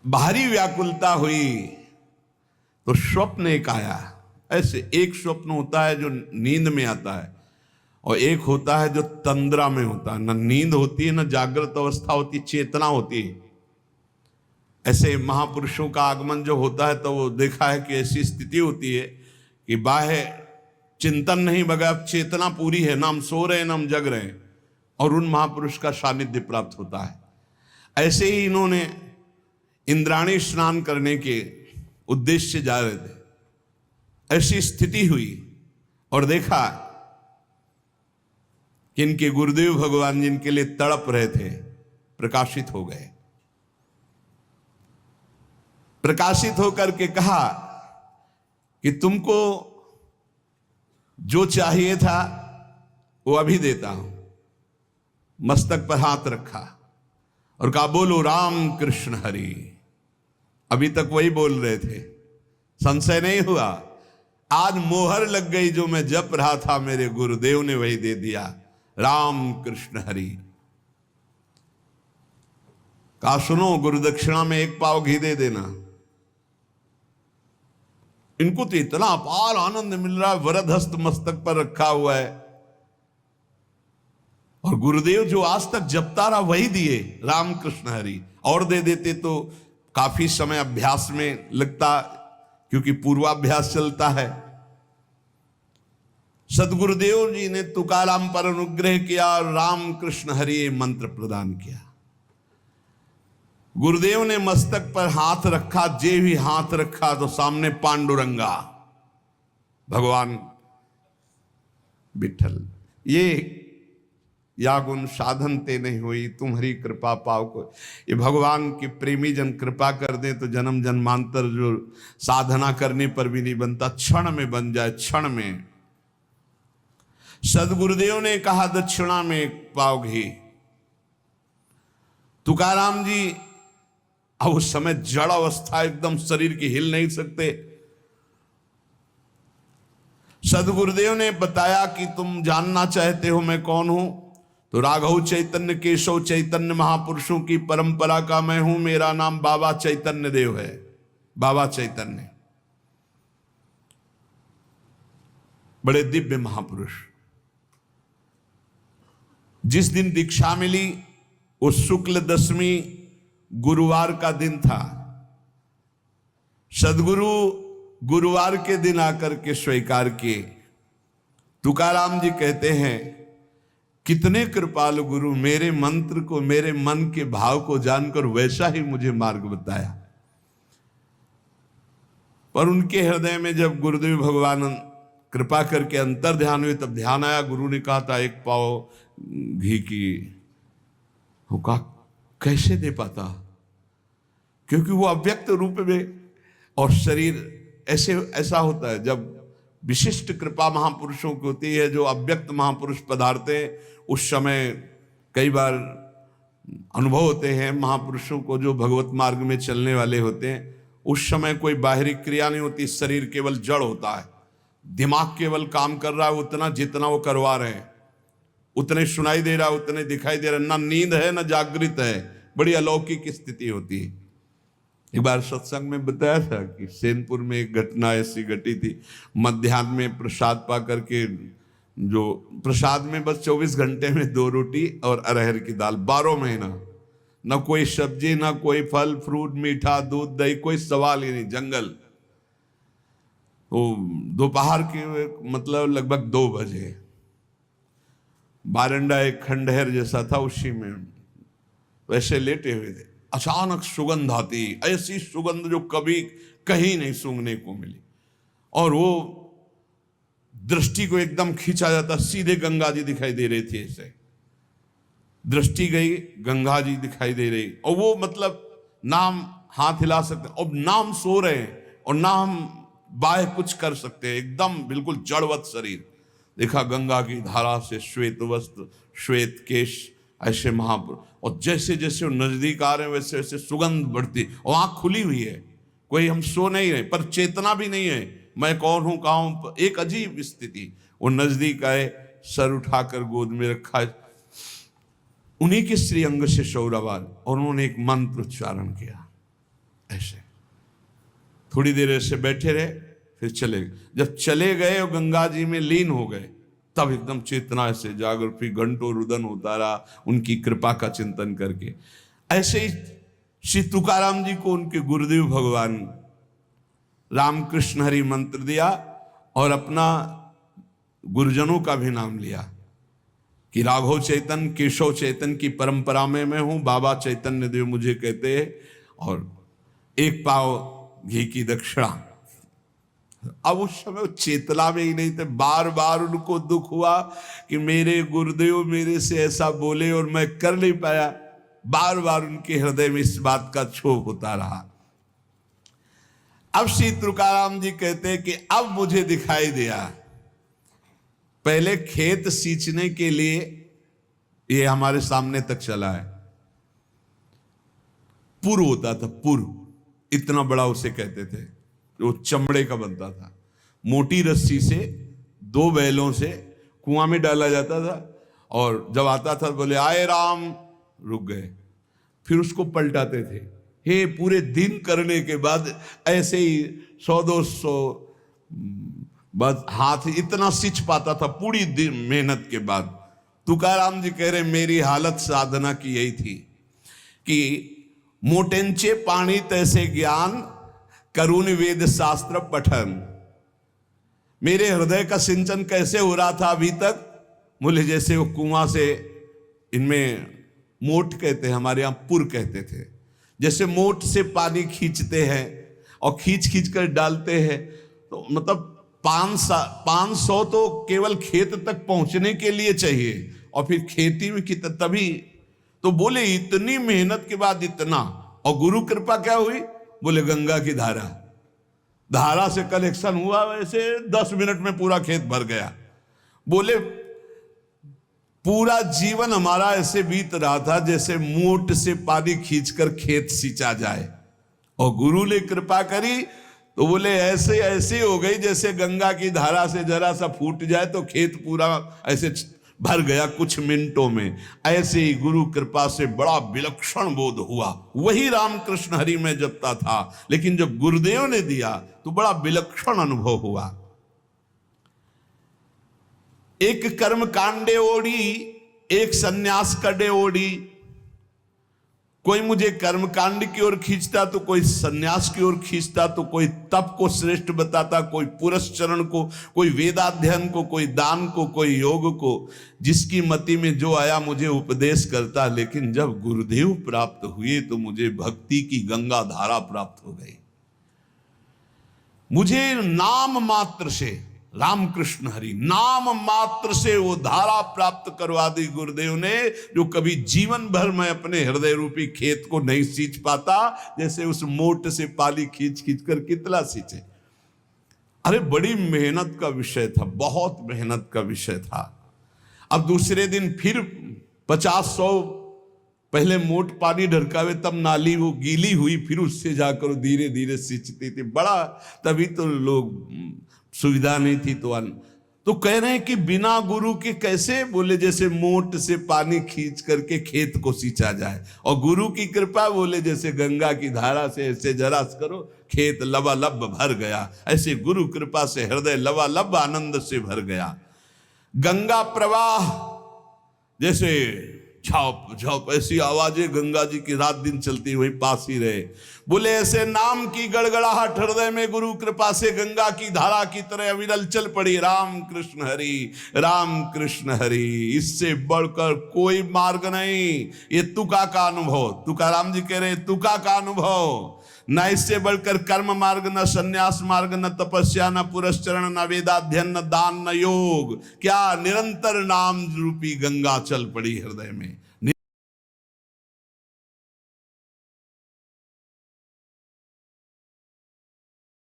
बाहरी व्याकुलता हुई तो स्वप्न एक आया। ऐसे एक स्वप्न होता है जो नींद में आता है, और एक होता है जो तंद्रा में होता है। न नींद होती है, न जागृत अवस्था होती, चेतना होती है। ऐसे महापुरुषों का आगमन जो होता है तो वो देखा है कि ऐसी स्थिति होती है कि बाह्य चिंतन नहीं, बगैर चेतना पूरी है, ना हम सो रहे हैं ना हम जग रहे हैं, और उन महापुरुष का सानिध्य प्राप्त होता है। ऐसे ही इन्होंने इंद्राणी स्नान करने के उद्देश्य से जा रहे थे। ऐसी स्थिति हुई और देखा कि इनके गुरुदेव भगवान जिनके लिए तड़प रहे थे प्रकाशित हो गए। प्रकाशित होकर के कहा कि तुमको जो चाहिए था वो अभी देता हूं। मस्तक पर हाथ रखा और कहा, बोलो राम कृष्ण हरि। अभी तक वही बोल रहे थे, संशय नहीं हुआ। आज मोहर लग गई, जो मैं जप रहा था मेरे गुरुदेव ने वही दे दिया, राम कृष्ण हरि। कहा, सुनो, गुरुदक्षिणा में 1 पाव घी दे देना। इनको तो इतना अपार आनंद मिल रहा है, वरद हस्त मस्तक पर रखा हुआ है, और गुरुदेव जो आज तक जपता रहा वही दिए, राम कृष्ण हरि। और दे देते तो काफी समय अभ्यास में लगता, क्योंकि पूर्वाभ्यास चलता है। सदगुरुदेव जी ने तुकाराम पर अनुग्रह किया और राम कृष्ण हरि मंत्र प्रदान किया। गुरुदेव ने मस्तक पर हाथ रखा, जे भी हाथ रखा तो सामने पांडुरंगा भगवान विठल। ये या गुण साधन ते नहीं हुई, तुम्हारी कृपा पाओ को। ये भगवान की प्रेमी जन कृपा कर दे तो जन्म जन्मांतर जो साधना करने पर भी नहीं बनता, क्षण में बन जाए, क्षण में। सदगुरुदेव ने कहा, दक्षिणा में 1 पाव घी। तुकाराम जी अब उस समय जड़ अवस्था, एकदम शरीर की हिल नहीं सकते। सदगुरुदेव ने बताया कि तुम जानना चाहते हो मैं कौन हूं, तो राघव चैतन्य केशव चैतन्य महापुरुषों की परंपरा का मैं हूं। मेरा नाम बाबा चैतन्य देव है, बाबा चैतन्य। बड़े दिव्य महापुरुष। जिस दिन दीक्षा मिली वो शुक्ल दशमी गुरुवार का दिन था। सदगुरु गुरुवार के दिन आकर के स्वीकार किए। तुकाराम जी कहते हैं, कितने कृपालु गुरु, मेरे मंत्र को, मेरे मन के भाव को जानकर वैसा ही मुझे मार्ग बताया। पर उनके हृदय में जब गुरुदेव भगवान कृपा करके अंतर ध्यान हुए, तब ध्यान आया, गुरु ने कहा था 1 पाव घी की। वो कहा, कैसे दे पाता, क्योंकि वो अव्यक्त रूप में, और शरीर ऐसा होता है जब विशिष्ट कृपा महापुरुषों की होती है, जो अव्यक्त महापुरुष पधारते हैं, उस समय कई बार अनुभव होते हैं महापुरुषों को, जो भगवत मार्ग में चलने वाले होते हैं। उस समय कोई बाहरी क्रिया नहीं होती, शरीर केवल जड़ होता है, दिमाग केवल काम कर रहा है उतना जितना वो करवा रहे हैं, उतने सुनाई दे रहा है, उतने दिखाई दे रहा है। ना नींद है ना जागृत है, बड़ी अलौकिक स्थिति होती है। एक बार सत्संग में बताया था कि सेनपुर में एक घटना ऐसी घटी थी। मध्याह्न में प्रसाद पा करके, जो प्रसाद में बस 24 घंटे में 2 रोटी और अरहर की दाल, 12 महीना, ना कोई सब्जी, ना कोई फल फ्रूट, मीठा दूध दही, कोई सवाल ही नहीं, जंगल। तो दोपहर के मतलब लगभग 2 बजे बारंडा एक खंडहर जैसा था, उसी में वैसे लेटे हुए थे। अचानक सुगंध आती, ऐसी सुगंध जो कभी कहीं नहीं सूंघने को मिली, और वो दृष्टि को एकदम खींचा जाता। सीधे गंगा जी दिखाई दे रही थी, ऐसे दृष्टि गई, गंगा जी दिखाई दे रही, और वो मतलब नाम हाथ हिला सकते, और नाम सो रहे हैं, और नाम बाह्य कुछ कर सकते हैं, एकदम बिल्कुल जड़वत शरीर। देखा गंगा की धारा से श्वेत वस्त्र, श्वेत केश, ऐसे महापुरुष, और जैसे जैसे वो नजदीक आ रहे हैं वैसे वैसे सुगंध बढ़ती, और आंख खुली हुई है, कोई हम सो नहीं रहे, पर चेतना भी नहीं है, मैं कौन हूं कहां हूं, एक अजीब स्थिति। वो नजदीक आए, सर उठाकर गोद में रखा, उन्हीं के श्री अंग से शौरवार, और उन्होंने एक मंत्र उच्चारण किया, ऐसे थोड़ी देर ऐसे बैठे रहे, फिर चले गए। जब चले गए और गंगा जी में लीन हो गए, तब एकदम चेतना से जागृत, फिर घंटों रुदन होता रहा उनकी कृपा का चिंतन करके। ऐसे ही श्री तुकाराम जी को उनके गुरुदेव भगवान रामकृष्ण हरि मंत्र दिया और अपना गुरुजनों का भी नाम लिया कि राघव चैतन्य केशव चैतन्य की परंपरा में मैं हूं, बाबा चैतन्य देव मुझे कहते हैं, और एक पाव घी की दक्षिणा। अब उस समय चेतना में ही नहीं थे, बार बार उनको दुख हुआ कि मेरे गुरुदेव मेरे से ऐसा बोले और मैं कर नहीं पाया। बार बार उनके हृदय में इस बात का क्षोभ होता रहा। अब श्री तुकाराम जी कहते हैं कि अब मुझे दिखाई दिया, पहले खेत सींचने के लिए ये हमारे सामने तक चला है, पुर होता था, पुर इतना बड़ा उसे कहते थे, जो चमड़े का बनता था, मोटी रस्सी से 2 बैलों से कुआं में डाला जाता था, और जब आता था बोले आए राम, रुक गए, फिर उसको पलटाते थे। हे पूरे दिन करने के बाद ऐसे ही 100-200 बस हाथ इतना सिंच पाता था पूरी दिन मेहनत के बाद। तुकाराम जी कह रहे मेरी हालत साधना की यही थी कि मोटेंचे पानी तैसे ज्ञान करुण वेद शास्त्र पठन। मेरे हृदय का सिंचन कैसे हो रहा था अभी तक, बोले जैसे वो कुआं से, इनमें मोट कहते हैं, हमारे यहाँ पुर कहते थे, जैसे मोट से पानी खींचते हैं और खींच खींच कर डालते हैं, तो मतलब 500 तो केवल खेत तक पहुंचने के लिए चाहिए, और फिर खेती में कितना, तभी तो बोले इतनी मेहनत के बाद इतना, और गुरु कृपा क्या हुई, बोले गंगा की धारा, धारा से कनेक्शन हुआ, वैसे 10 मिनट में पूरा खेत भर गया। बोले पूरा जीवन हमारा ऐसे बीत रहा था जैसे मोट से पानी खींचकर खेत सींचा जाए, और गुरु ने कृपा करी तो बोले ऐसे ऐसे हो गई जैसे गंगा की धारा से जरा सा फूट जाए तो खेत पूरा ऐसे भर गया कुछ मिनटों में। ऐसे ही गुरु कृपा से बड़ा विलक्षण बोध हुआ। वही रामकृष्ण हरि में जपता था, लेकिन जब गुरुदेव ने दिया तो बड़ा विलक्षण अनुभव हुआ। एक कर्म कांडे ओढ़ी, एक सन्यास कड़े ओढ़ी। कोई मुझे कर्म कांड की ओर खींचता तो कोई सन्यास की ओर खींचता, तो कोई तप को श्रेष्ठ बताता, कोई पुरस्चरण को, कोई वेदाध्ययन को, कोई दान को, कोई योग को, जिसकी मति में जो आया मुझे उपदेश करता। लेकिन जब गुरुदेव प्राप्त हुए तो मुझे भक्ति की गंगा धारा प्राप्त हो गई। मुझे नाम मात्र से, रामकृष्ण हरि नाम मात्र से वो धारा प्राप्त करवा दी गुरुदेव ने, जो कभी जीवन भर में अपने हृदय रूपी खेत को नहीं सींच पाता, जैसे उस मोट से पानी खींच खींच कर कितना सींचे। अरे बड़ी मेहनत का विषय था, बहुत मेहनत का विषय था। अब दूसरे दिन फिर 50-100 पहले मोट पानी ढरकावे, तब नाली वो गीली हुई, फिर उससे जाकर धीरे धीरे सींचती थी। बड़ा, तभी तो लोग, सुविधा नहीं थी तो कह रहे हैं कि बिना गुरु के कैसे, बोले जैसे मोट से पानी खींच करके खेत को सींचा जाए, और गुरु की कृपा बोले जैसे गंगा की धारा से ऐसे जरा करो खेत लबालब भर गया। ऐसे गुरु कृपा से हृदय लबालब आनंद से भर गया। गंगा प्रवाह जैसे झप झप ऐसी आवाजें गंगा जी की रात दिन चलती, वही पास ही रहे। बोले ऐसे नाम की गड़गड़ाहट हृदय में गुरु कृपा से गंगा की धारा की तरह अविरल चल पड़ी। राम कृष्ण हरि, राम कृष्ण हरि, इससे बढ़कर कोई मार्ग नहीं। ये तुका का अनुभव, तुकाराम जी कह रहे तुका का अनुभव, न इससे बढ़कर कर्म मार्ग, न संन्यास मार्ग, न तपस्या, न पुरस्चरण, न वेदाध्ययन, न दान, न योग। क्या निरंतर नाम रूपी गंगा चल पड़ी हृदय में।